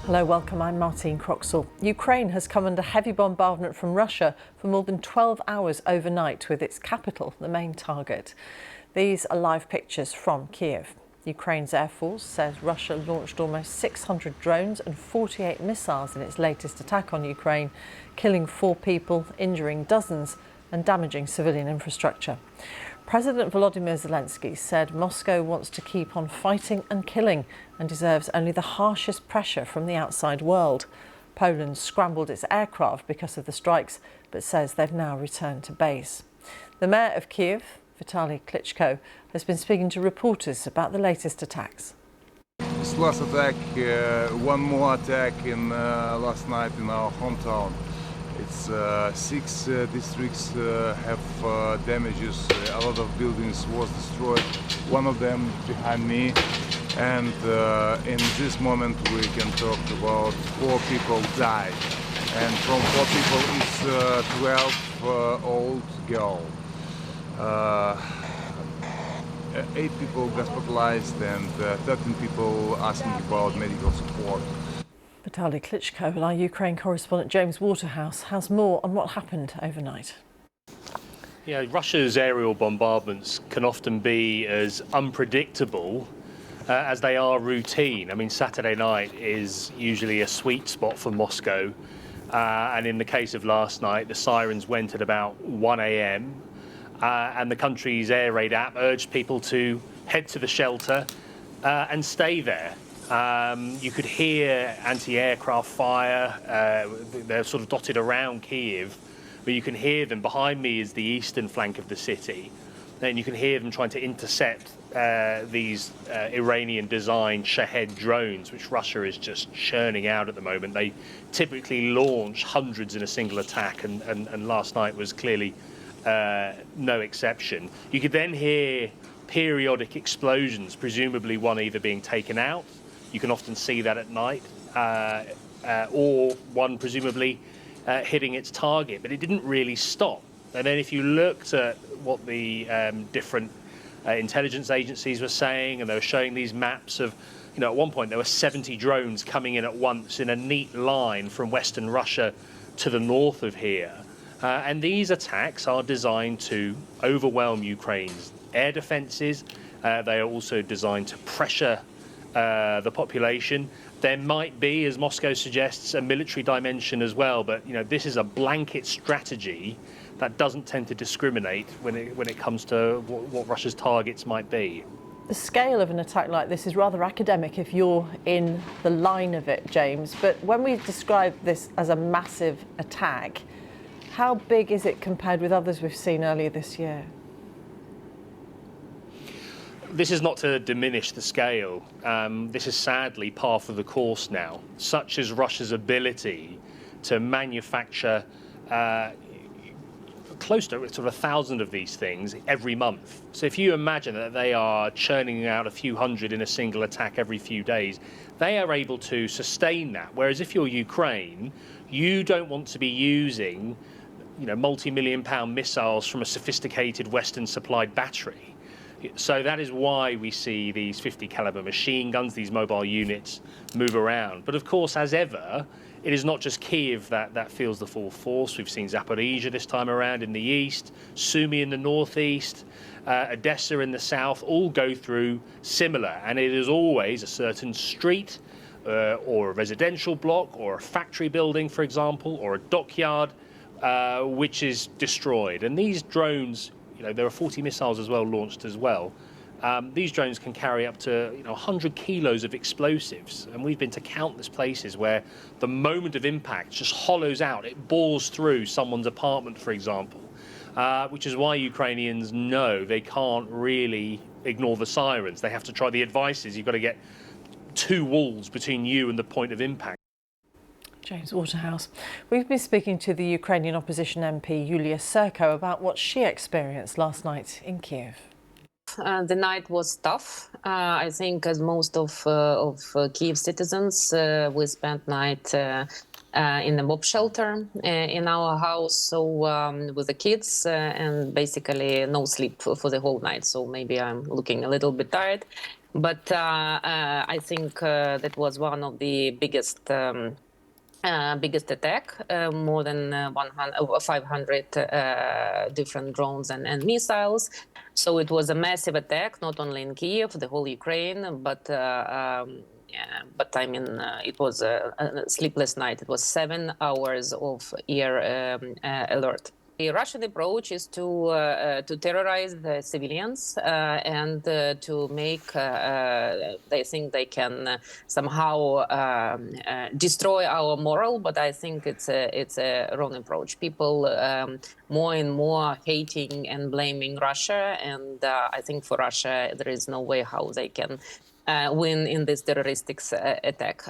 Hello, welcome. I'm Martine Croxall. Ukraine has come under heavy bombardment from Russia for more than 12 hours overnight, with its capital the main target. These are live pictures from Kyiv. Ukraine's Air Force says Russia launched almost 600 drones and 48 missiles in its latest attack on Ukraine, killing 4 people, injuring dozens and damaging civilian infrastructure. President Volodymyr Zelensky said Moscow wants to keep on fighting and killing and deserves only the harshest pressure from the outside world. Poland scrambled its aircraft because of the strikes, but says they've now returned to base. The mayor of Kyiv, Vitali Klitschko, has been speaking to reporters about the latest attacks. This last attack, one more attack in last night in our hometown. It's 6 districts have damages. A lot of buildings was destroyed. One of them behind me, and in this moment we can talk about 4 people died, and from 4 people it's 12-old girl. 8 people hospitalized and 13 people asking about medical support. Vitali Klitschko and our Ukraine correspondent James Waterhouse has more on what happened overnight. Yeah, Russia's aerial bombardments can often be as unpredictable as they are routine. I mean, Saturday night is usually a sweet spot for Moscow. And in the case of last night, the sirens went at about 1 a.m. And the country's air raid app urged people to head to the shelter and stay there. You could hear anti-aircraft fire. They're sort of dotted around Kyiv, but you can hear them. Behind me is the eastern flank of the city. Then you can hear them trying to intercept these Iranian-designed Shahed drones, which Russia is just churning out at the moment. They typically launch hundreds in a single attack, and last night was clearly no exception. You could then hear periodic explosions, presumably one either being taken out. You can often see that at night, or one presumably hitting its target, but it didn't really stop. And then if you looked at what the different intelligence agencies were saying, and they were showing these maps of, you know, at one point there were 70 drones coming in at once in a neat line from Western Russia to the north of here. And these attacks are designed to overwhelm Ukraine's air defences. They are also designed to pressure the population. There might be, as Moscow suggests, a military dimension as well, but you know, this is a blanket strategy that doesn't tend to discriminate when it comes to what Russia's targets might be. The scale of an attack like this is rather academic if you're in the line of it, James, but when we describe this as a massive attack, how big is it compared with others we've seen earlier this year? This is not to diminish the scale. This is sadly par for the course now. Such is Russia's ability to manufacture close to sort of 1,000 of these things every month. So if you imagine that they are churning out a few hundred in a single attack every few days, they are able to sustain that. Whereas if you're Ukraine, you don't want to be using, you know, multi-million-pound missiles from a sophisticated Western-supplied battery. So that is why we see these 50 caliber machine guns, these mobile units, move around. But of course, as ever, it is not just Kyiv that feels the full force. We've seen Zaporizhia this time around in the east, Sumy in the northeast, Odessa in the south, all go through similar. And it is always a certain street or a residential block or a factory building, for example, or a dockyard, which is destroyed. And these drones, you know, there are 40 missiles as well launched as well. These drones can carry up to 100 kilos of explosives, and we've been to countless places where the moment of impact just hollows out. It bores through someone's apartment, for example, which is why Ukrainians know they can't really ignore the sirens. They have to try the advices. You've got to get 2 walls between you and the point of impact. James Waterhouse. We've been speaking to the Ukrainian opposition MP Yulia Serko about what she experienced last night in Kyiv. The night was tough. I think, as most of Kyiv citizens, we spent night in the mob shelter in our house, so with the kids, and basically no sleep for the whole night. So maybe I'm looking a little bit tired. But I think that was one of the biggest attack, more than 500 different drones and missiles. So it was a massive attack, not only in Kyiv, the whole Ukraine, but I mean, it was a sleepless night. It was 7 hours of air alert. The Russian approach is to terrorize the civilians and to make. They think they can somehow destroy our moral, but I think it's a wrong approach. People more and more hating and blaming Russia, and I think for Russia there is no way how they can win in this terroristic attack.